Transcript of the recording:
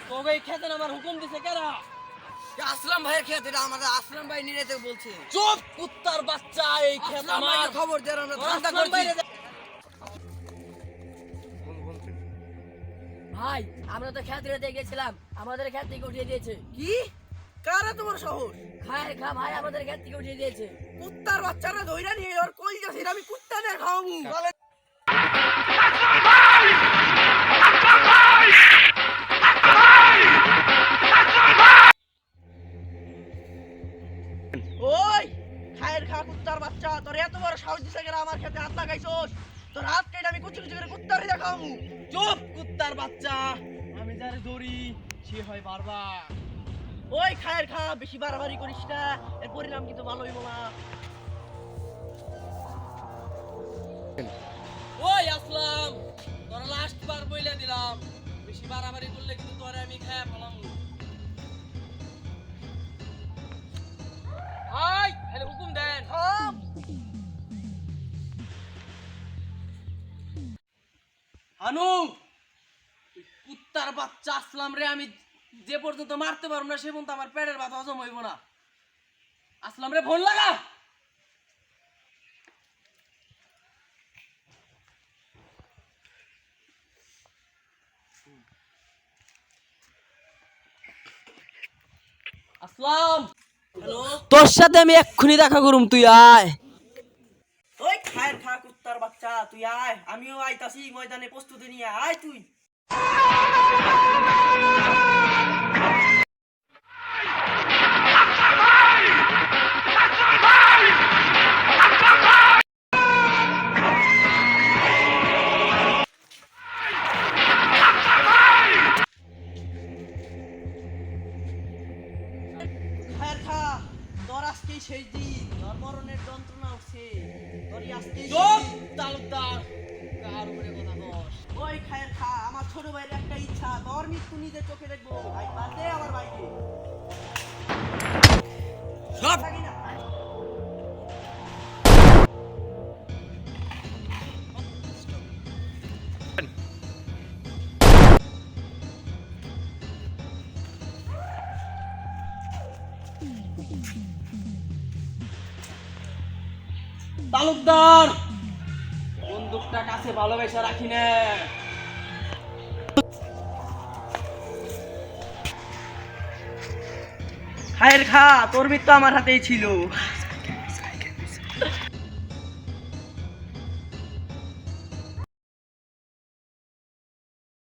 তোকে এই খেতে আমার হুকুম দিছে কেরা? আসলাম ভাইয়ের ক্ষেত, এটা আমাদের আসলাম ভাই নিরেতে বলছে। চুপ কুত্তার বাচ্চা, এই খেত আসলাম আমার। ভাইকে খবর দেন, আমরা ধান্দা আসলাম করছি। ভাইরে ভাই আমরা তো খেত রেতে গেছিলাম, আমাদের খেত থেকে উঠিয়ে দিয়েছে। কি কারা তোমার শহর? খায়ের খা ভাই আমাদের খেত থেকে উঠিয়ে দিয়েছে। কুত্তার বাচ্চারা ধইরা নিয়ে ওর কই যাচ্ছে, আমি কুত্তা দিয়ে খাওয়াবো। ওই খায়ের খা কুত্তার বাচ্চা, তোর এত বড় সাহস দিছে কেন আমার খেতে হাত লাগাইছস? তোর হাত কেটে আমি কুচি কুচি করে কুত্তারে দেখাবো। চুপ কুত্তার বাচ্চা, আমি যারে ধরি সে হয় বারবার। ওই খায়ের খা, বেশি বাড়াবাড়ি করিস না, এর পরিণাম কিন্তু ভালো হইব না। ওই আসলাম, তোরা লাস্ট বার বইলা দিলাম, বেশি বাড়াবাড়ি করলে কিন্তু তোরে আমি খায়া ফেলাম। ভাই তাহলে হুকুম দেন। হানু, কুত্তার বাচ্চা আসলাম রে, আমি যে পর্যন্ত মারতে পারবো না সে পর্যন্ত আমার পেটের ব্যথা হজম হইব না। আসলাম রে ফোন লাগা। আসলাম, হ্যালো, তোর সাথে আমি এক্ষুনি দেখা করুম, তুই আয়। ওই খায়ের খা কুত্তার বাচ্চা, তুই আয়, আমিও আইতাছি ময়দানে প্রস্তুতি নিয়ে, আয় তুই। খায়ের খা, তোর আজকেই শেষ দিন, তোর মরণের যন্ত্রণা উঠছে, তোরই আজকেই শেষ চুপ দিন। তালুকদার, কার উপরে কথা কস? ওই খায়ের খা, আমার ছোট ভাইয়ের একটা ইচ্ছা, তোর মৃত্যু নিজে চোখে দেখবো। ভাই বাদ দে আমার ভাইকে। সব থাকি না। তালুকদার, বন্দুকটা কাছে ভালোবেসে রাখি না। খায়ের খা, তোর মৃত্যু আমার হাতেই ছিল।